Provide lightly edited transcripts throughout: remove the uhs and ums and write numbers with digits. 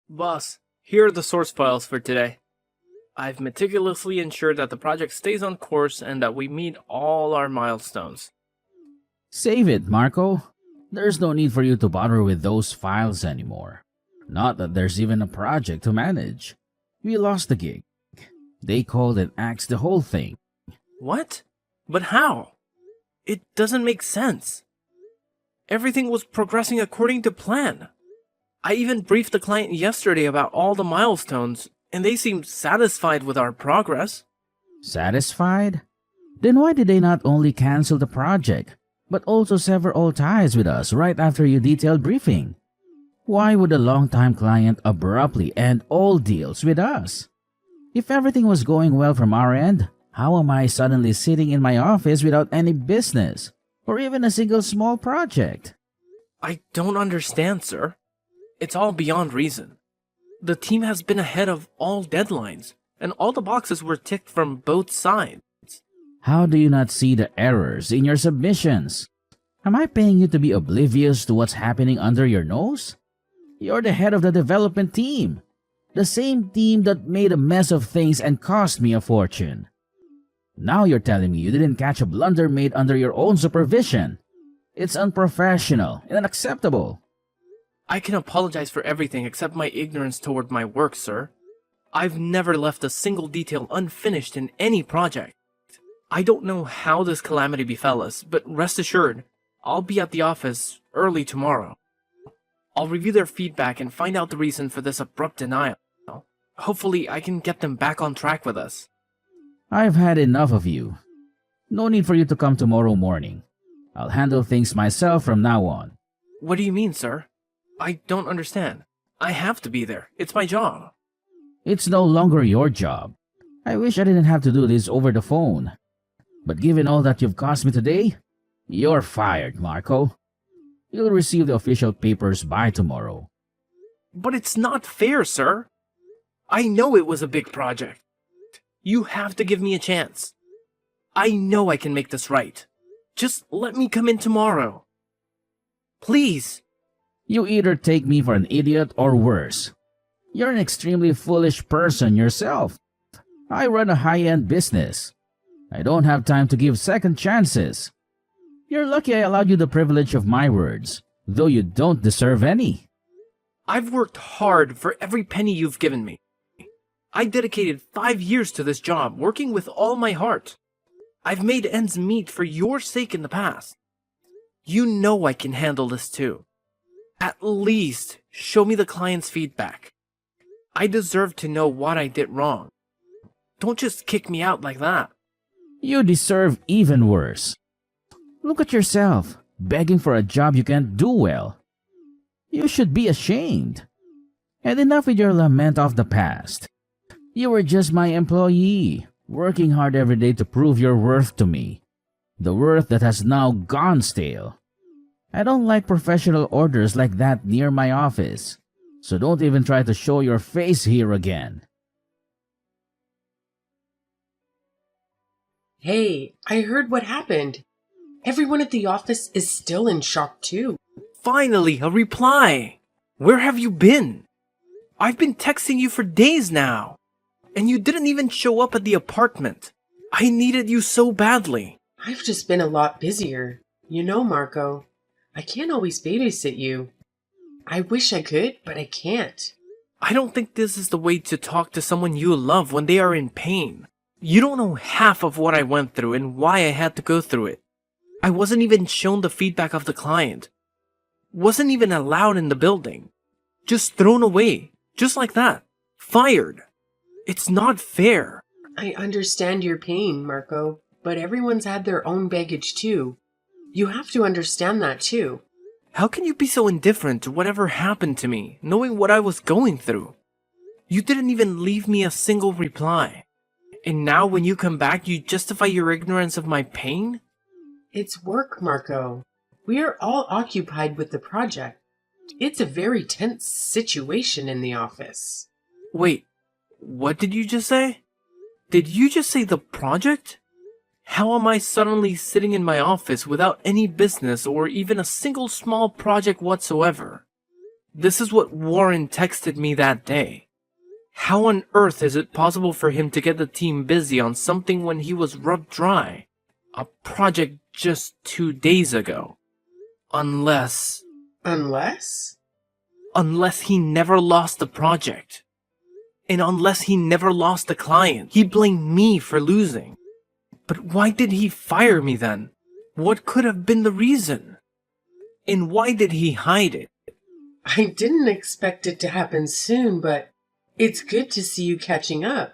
Boss, here are the source files for today. I've meticulously ensured that the project stays on course and that we meet all our milestones. Save it, Marco. There's no need for you to bother with those files anymore. Not that there's even a project to manage. We lost the gig. They called and axed the whole thing. What? But how? It doesn't make sense. Everything was progressing according to plan. I even briefed the client yesterday about all the milestones, and they seemed satisfied with our progress. Satisfied? Then why did they not only cancel the project, but also sever all ties with us right after your detailed briefing? Why would a long-time client abruptly end all deals with us? If everything was going well from our end, how am I suddenly sitting in my office without any business, or even a single small project? I don't understand, sir. It's all beyond reason. The team has been ahead of all deadlines, and all the boxes were ticked from both sides. How do you not see the errors in your submissions? Am I paying you to be oblivious to what's happening under your nose? You're the head of the development team. The same team that made a mess of things and cost me a fortune. Now you're telling me you didn't catch a blunder made under your own supervision. It's unprofessional and unacceptable. I can apologize for everything except my ignorance toward my work, sir. I've never left a single detail unfinished in any project. I don't know how this calamity befell us, but rest assured, I'll be at the office early tomorrow. I'll review their feedback and find out the reason for this abrupt denial. Hopefully, I can get them back on track with us. I've had enough of you. No need for you to come tomorrow morning. I'll handle things myself from now on. What do you mean, sir? I don't understand. I have to be there. It's my job. It's no longer your job. I wish I didn't have to do this over the phone. But given all that you've cost me today, you're fired, Marco. You'll receive the official papers by tomorrow. But it's not fair, sir. I know it was a big project. You have to give me a chance. I know I can make this right. Just let me come in tomorrow. Please. You either take me for an idiot or worse. You're an extremely foolish person yourself. I run a high-end business. I don't have time to give second chances. You're lucky I allowed you the privilege of my words, though you don't deserve any. I've worked hard for every penny you've given me. I dedicated 5 years to this job, working with all my heart. I've made ends meet for your sake in the past. You know I can handle this too. At least show me the client's feedback. I deserve to know what I did wrong. Don't just kick me out like that. You deserve even worse. Look at yourself, begging for a job you can't do well. You should be ashamed. And enough with your lament of the past. You were just my employee, working hard every day to prove your worth to me. The worth that has now gone stale. I don't like professional orders like that near my office, so don't even try to show your face here again. Hey, I heard what happened. Everyone at the office is still in shock too. Finally, a reply! Where have you been? I've been texting you for days now, and you didn't even show up at the apartment. I needed you so badly. I've just been a lot busier. You know, Marco, I can't always babysit you. I wish I could, but I can't. I don't think this is the way to talk to someone you love when they are in pain. You don't know half of what I went through and why I had to go through it. I wasn't even shown the feedback of the client. Wasn't even allowed in the building. Just thrown away. Just like that. Fired. It's not fair. I understand your pain, Marco, but everyone's had their own baggage too. You have to understand that too. How can you be so indifferent to whatever happened to me, knowing what I was going through? You didn't even leave me a single reply. And now when you come back, you justify your ignorance of my pain? It's work, Marco. We are all occupied with the project. It's a very tense situation in the office. Wait, what did you just say? Did you just say the project? How am I suddenly sitting in my office without any business or even a single small project whatsoever? This is what Warren texted me that day. How on earth is it possible for him to get the team busy on something when he was rubbed dry? A project just 2 days ago. Unless Unless? he never lost the project. And unless he never lost the client, he blamed me for losing. But why did he fire me then? What could have been the reason? And why did he hide it? I didn't expect it to happen soon, but it's good to see you catching up.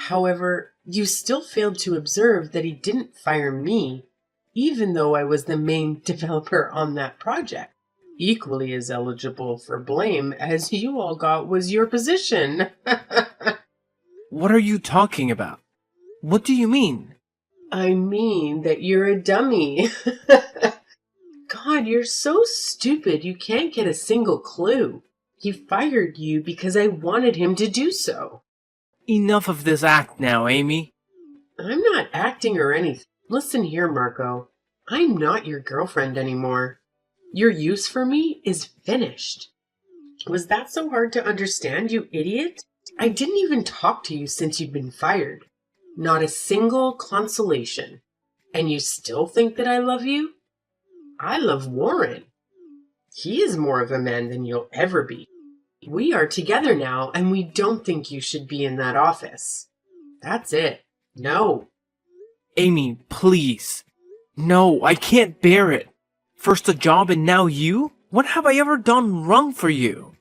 However, you still failed to observe that he didn't fire me, even though I was the main developer on that project. Equally as eligible for blame as you all got was your position. What are you talking about? What do you mean? I mean that you're a dummy. God, you're so stupid you can't get a single clue. He fired you because I wanted him to do so. Enough of this act now, Amy. I'm not acting or anything. Listen here, Marco. I'm not your girlfriend anymore. Your use for me is finished. Was that so hard to understand, you idiot? I didn't even talk to you since you'd been fired. Not a single consolation. And you still think that I love you? I love Warren. He is more of a man than you'll ever be. We are together now, and we don't think you should be in that office. That's it. No. Amy, please. No, I can't bear it. First a job and now you? What have I ever done wrong for you?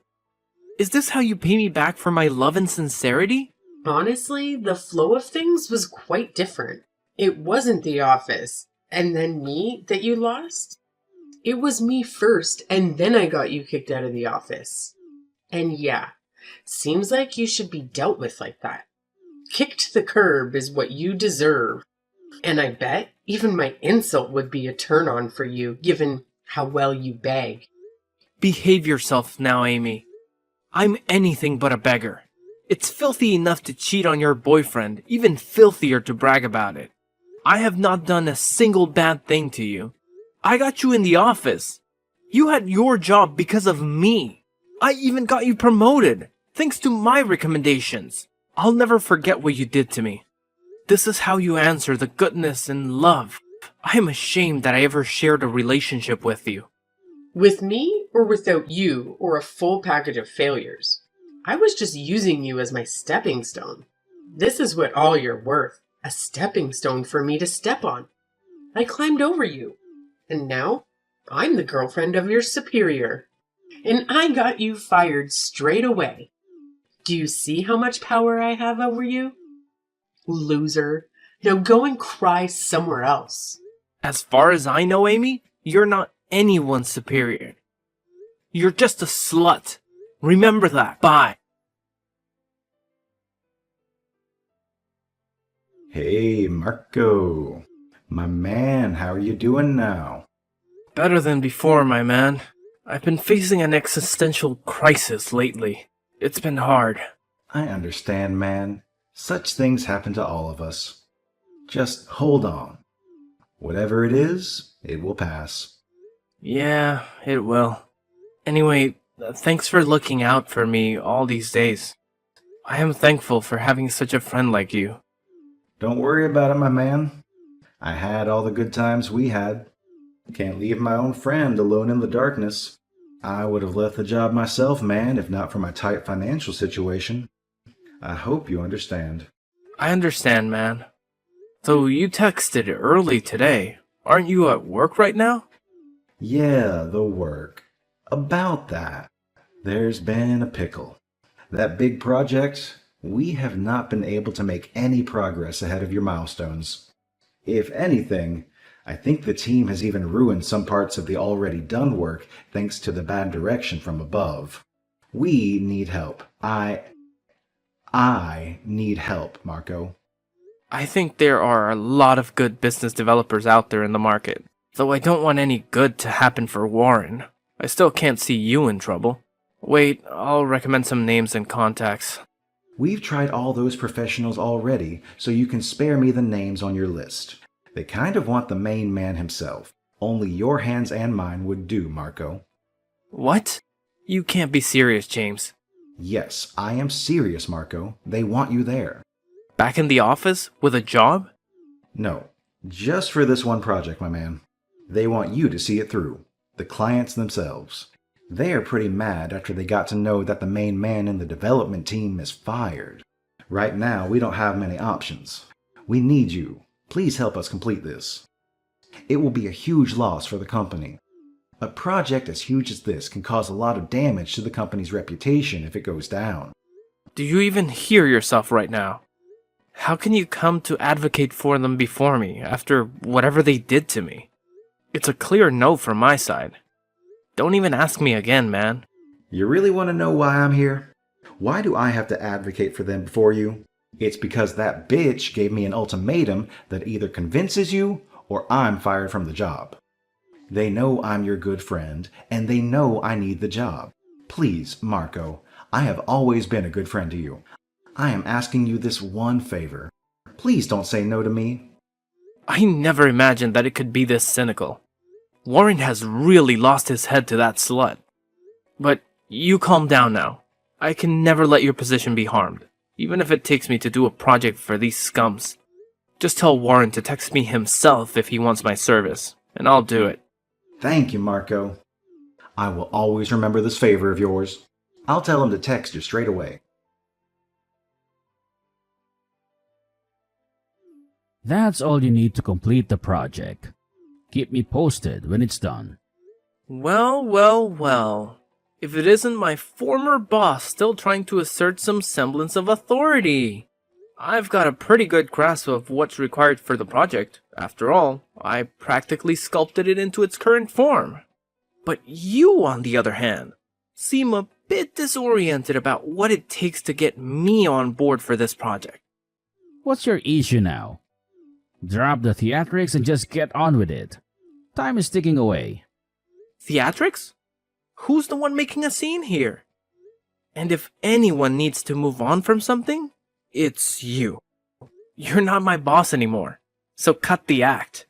Is this how you pay me back for my love and sincerity? Honestly, the flow of things was quite different. It wasn't the office, and then me that you lost. It was me first, and then I got you kicked out of the office. And yeah, seems like you should be dealt with like that. Kicked to the curb is what you deserve. And I bet even my insult would be a turn-on for you, given how well you beg. Behave yourself now, Amy. I'm anything but a beggar. It's filthy enough to cheat on your boyfriend, even filthier to brag about it. I have not done a single bad thing to you. I got you in the office. You had your job because of me. I even got you promoted, thanks to my recommendations. I'll never forget what you did to me. This is how you answer the goodness and love. I am ashamed that I ever shared a relationship with you. With me or without you, or a full package of failures? I was just using you as my stepping stone. This is what all you're worth, a stepping stone for me to step on. I climbed over you, and now I'm the girlfriend of your superior. And I got you fired straight away. Do you see how much power I have over you? Loser. Now go and cry somewhere else. As far as I know, Amy, you're not anyone's superior. You're just a slut. Remember that. Bye. Hey, Marco. My man, how are you doing now? Better than before, my man. I've been facing an existential crisis lately. It's been hard. I understand, man. Such things happen to all of us. Just hold on. Whatever it is, it will pass. Yeah, it will. Anyway, thanks for looking out for me all these days. I am thankful for having such a friend like you. Don't worry about it, my man. I had all the good times we had. Can't leave my own friend alone in the darkness. I would have left the job myself, man, if not for my tight financial situation. I hope you understand. I understand, man. So you texted early today. Aren't you at work right now? Yeah, the work. About that, there's been a pickle. That big project, we have not been able to make any progress ahead of your milestones. If anything, I think the team has even ruined some parts of the already done work thanks to the bad direction from above. We need help. I need help, Marco. I think there are a lot of good business developers out there in the market. Though I don't want any good to happen for Warren. I still can't see you in trouble. Wait, I'll recommend some names and contacts. We've tried all those professionals already, so you can spare me the names on your list. They kind of want the main man himself. Only your hands and mine would do, Marco. What? You can't be serious, James. Yes, I am serious, Marco. They want you there. Back in the office with a job? No, just for this one project, my man. They want you to see it through. The clients themselves. They are pretty mad after they got to know that the main man in the development team is fired. Right now, we don't have many options. We need you. Please help us complete this. It will be a huge loss for the company. A project as huge as this can cause a lot of damage to the company's reputation if it goes down. Do you even hear yourself right now? How can you come to advocate for them before me after whatever they did to me? It's a clear no from my side. Don't even ask me again, man. You really want to know why I'm here? Why do I have to advocate for them before you? It's because that bitch gave me an ultimatum that either convinces you or I'm fired from the job. They know I'm your good friend, and they know I need the job. Please, Marco, I have always been a good friend to you. I am asking you this one favor. Please don't say no to me. I never imagined that it could be this cynical. Warren has really lost his head to that slut. But you calm down now. I can never let your position be harmed, even if it takes me to do a project for these scums. Just tell Warren to text me himself if he wants my service, and I'll do it. Thank you, Marco. I will always remember this favor of yours. I'll tell him to text you straight away. That's all you need to complete the project. Keep me posted when it's done. Well, well, well. If it isn't my former boss still trying to assert some semblance of authority. I've got a pretty good grasp of what's required for the project. After all, I practically sculpted it into its current form. But you, on the other hand, seem a bit disoriented about what it takes to get me on board for this project. What's your issue now? Drop the theatrics and just get on with it. Time is ticking away. Theatrics? Who's the one making a scene here? And if anyone needs to move on from something, it's you. You're not my boss anymore, so cut the act.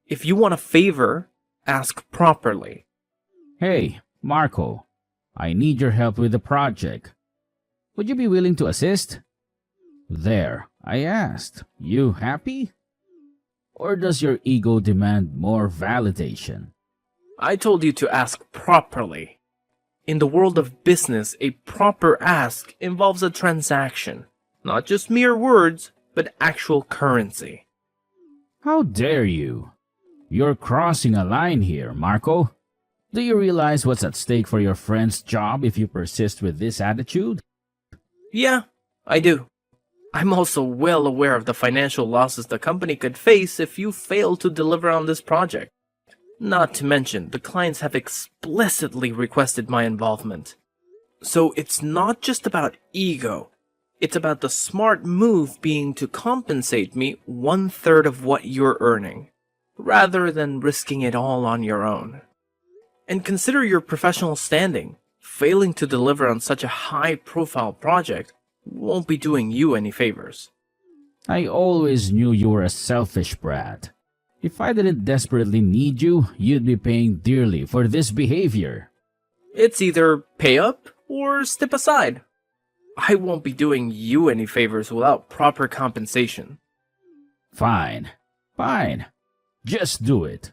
If you want a favor, ask properly. Hey, Marco, I need your help with the project. Would you be willing to assist? There, I asked. You happy? Or does your ego demand more validation? I told you to ask properly. In the world of business, a proper ask involves a transaction. Not just mere words, but actual currency. How dare you? You're crossing a line here, Marco. Do you realize what's at stake for your friend's job if you persist with this attitude? Yeah, I do. I'm also well aware of the financial losses the company could face if you fail to deliver on this project. Not to mention, the clients have explicitly requested my involvement. So it's not just about ego. It's about the smart move being to compensate me 1/3 of what you're earning, rather than risking it all on your own. And consider your professional standing. Failing to deliver on such a high-profile project won't be doing you any favors. I always knew you were a selfish brat. If I didn't desperately need you, you'd be paying dearly for this behavior. It's either pay up or step aside. I won't be doing you any favors without proper compensation. Fine. Fine. Just do it.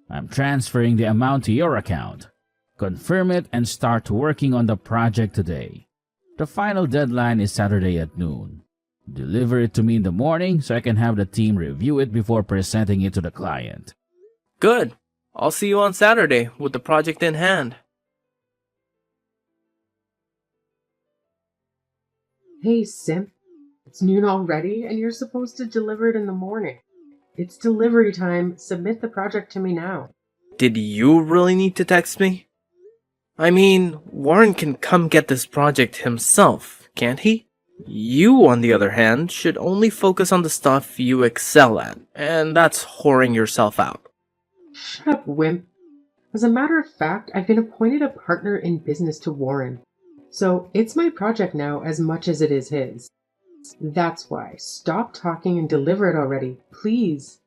I'm transferring the amount to your account. Confirm it and start working on the project today. The final deadline is Saturday at noon. Deliver it to me in the morning so I can have the team review it before presenting it to the client. Good. I'll see you on Saturday with the project in hand. Hey, Simp. It's noon already, and you're supposed to deliver it in the morning. It's delivery time. Submit the project to me now. Did you really need to text me? I mean, Warren can come get this project himself, can't he? You, on the other hand, should only focus on the stuff you excel at, and that's whoring yourself out. Shut up, wimp. As a matter of fact, I've been appointed a partner in business to Warren. So it's my project now as much as it is his. That's why. Stop talking and deliver it already, please.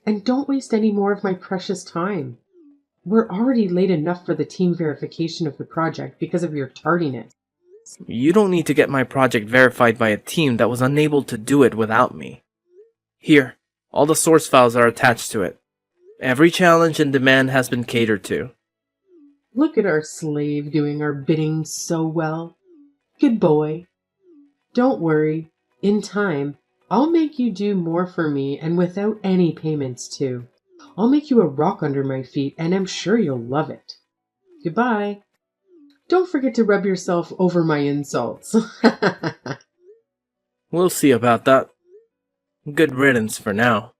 And don't waste any more of my precious time. We're already late enough for the team verification of the project because of your tardiness. You don't need to get my project verified by a team that was unable to do it without me. Here, all the source files are attached to it. Every challenge and demand has been catered to. Look at our slave doing our bidding so well. Good boy. Don't worry. In time, I'll make you do more for me and without any payments too. I'll make you a rock under my feet and I'm sure you'll love it. Goodbye. Don't forget to rub yourself over my insults. We'll see about that. Good riddance for now.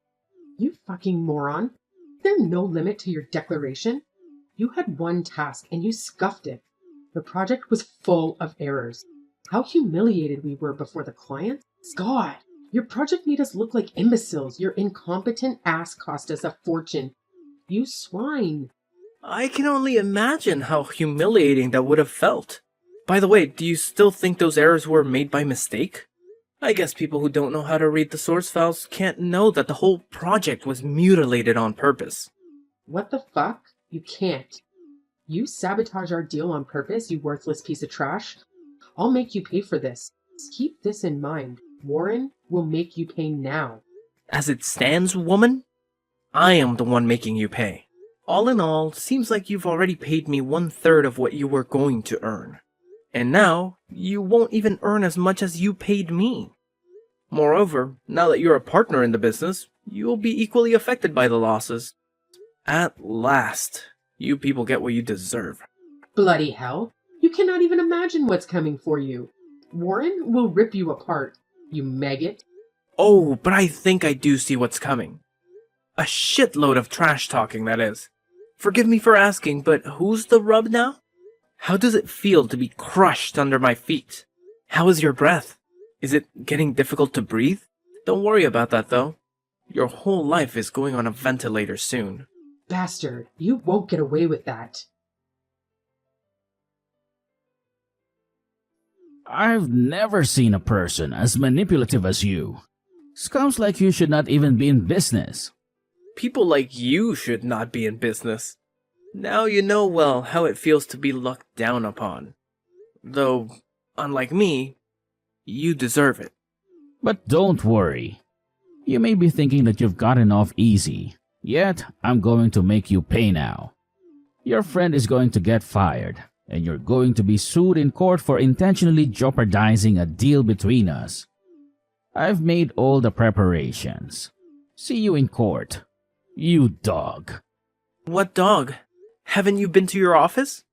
You fucking moron. Is there no limit to your declaration? You had one task and you scuffed it. The project was full of errors. How humiliated we were before the client. God, your project made us look like imbeciles. Your incompetent ass cost us a fortune. You swine. I can only imagine how humiliating that would have felt. By the way, do you still think those errors were made by mistake? I guess people who don't know how to read the source files can't know that the whole project was mutilated on purpose. What the fuck? You can't. You sabotage our deal on purpose, you worthless piece of trash. I'll make you pay for this. Keep this in mind. Warren will make you pay now. As it stands, woman, I am the one making you pay. All in all, seems like you've already paid me 1/3 of what you were going to earn. And now, you won't even earn as much as you paid me. Moreover, now that you're a partner in the business, you'll be equally affected by the losses. At last, you people get what you deserve. Bloody hell. You cannot even imagine what's coming for you. Warren will rip you apart, you maggot. Oh, but I think I do see what's coming. A shitload of trash talking, that is. Forgive me for asking, but who's the rub now? How does it feel to be crushed under my feet? How is your breath? Is it getting difficult to breathe? Don't worry about that, though. Your whole life is going on a ventilator soon. Bastard, you won't get away with that. I've never seen a person as manipulative as you. Scums like you should not even be in business. People like you should not be in business. Now you know well how it feels to be looked down upon. Though, unlike me, you deserve it. But don't worry. You may be thinking that you've gotten off easy, yet I'm going to make you pay now. Your friend is going to get fired, and you're going to be sued in court for intentionally jeopardizing a deal between us. I've made all the preparations. See you in court. You dog. What dog? Haven't you been to your office?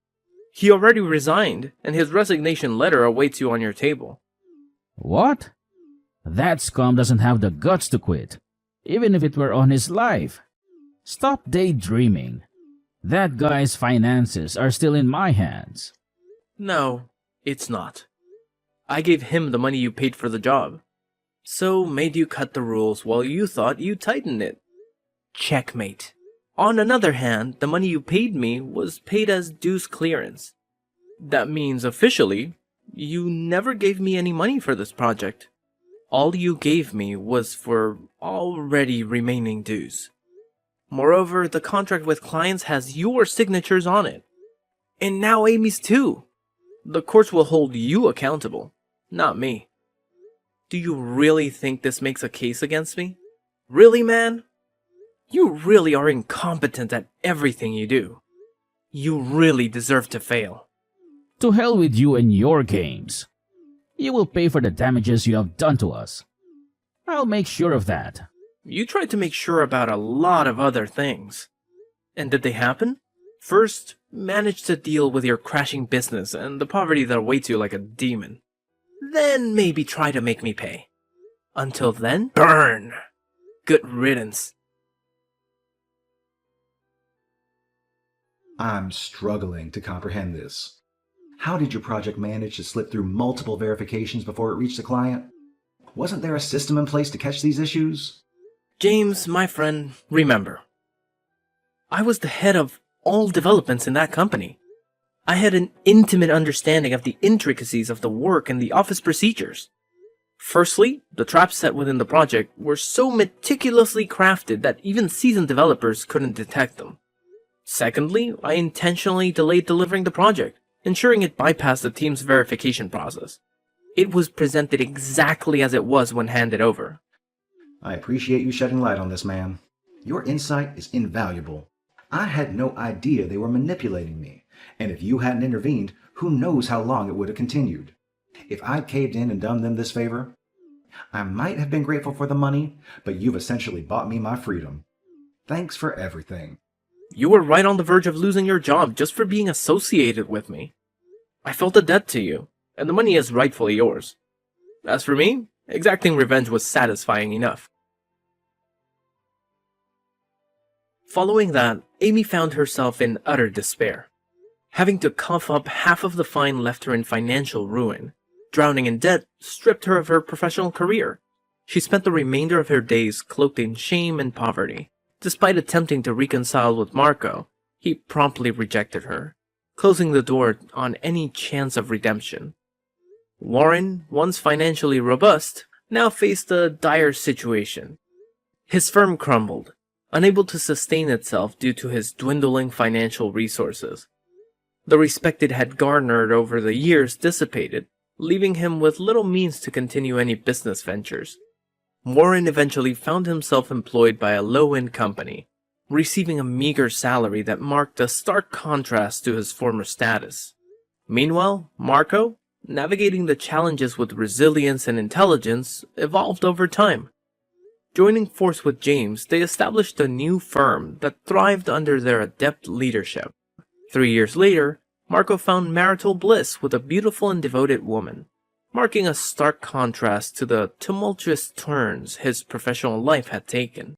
He already resigned, and his resignation letter awaits you on your table. What? That scum doesn't have the guts to quit, even if it were on his life. Stop daydreaming. That guy's finances are still in my hands. No, it's not. I gave him the money you paid for the job. So made you cut the rules while you thought you'd tighten it. Checkmate. On another hand, the money you paid me was paid as dues clearance. That means officially, you never gave me any money for this project. All you gave me was for already remaining dues. Moreover, the contract with clients has your signatures on it. And now Amy's too. The courts will hold you accountable, not me. Do you really think this makes a case against me? Really, man? You really are incompetent at everything you do. You really deserve to fail. To hell with you and your games. You will pay for the damages you have done to us. I'll make sure of that. You tried to make sure about a lot of other things. And did they happen? First, manage to deal with your crashing business and the poverty that awaits you like a demon. Then maybe try to make me pay. Until then, burn! Good riddance. I'm struggling to comprehend this. How did your project manage to slip through multiple verifications before it reached the client? Wasn't there a system in place to catch these issues? James, my friend, remember. I was the head of all developments in that company. I had an intimate understanding of the intricacies of the work and the office procedures. Firstly, the traps set within the project were so meticulously crafted that even seasoned developers couldn't detect them. Secondly, I intentionally delayed delivering the project, ensuring it bypassed the team's verification process. It was presented exactly as it was when handed over. I appreciate you shedding light on this, man. Your insight is invaluable. I had no idea they were manipulating me, and if you hadn't intervened, who knows how long it would have continued. If I'd caved in and done them this favor, I might have been grateful for the money, but you've essentially bought me my freedom. Thanks for everything. You were right on the verge of losing your job just for being associated with me. I felt a debt to you, and the money is rightfully yours. As for me, exacting revenge was satisfying enough. Following that, Amy found herself in utter despair. Having to cough up half of the fine left her in financial ruin. Drowning in debt stripped her of her professional career. She spent the remainder of her days cloaked in shame and poverty. Despite attempting to reconcile with Marco, he promptly rejected her, closing the door on any chance of redemption. Warren, once financially robust, now faced a dire situation. His firm crumbled, unable to sustain itself due to his dwindling financial resources. The respect it had garnered over the years dissipated, leaving him with little means to continue any business ventures. Warren eventually found himself employed by a low-end company, receiving a meager salary that marked a stark contrast to his former status. Meanwhile, Marco, navigating the challenges with resilience and intelligence, evolved over time. Joining force with James, they established a new firm that thrived under their adept leadership. 3 years later, Marco found marital bliss with a beautiful and devoted woman, marking a stark contrast to the tumultuous turns his professional life had taken.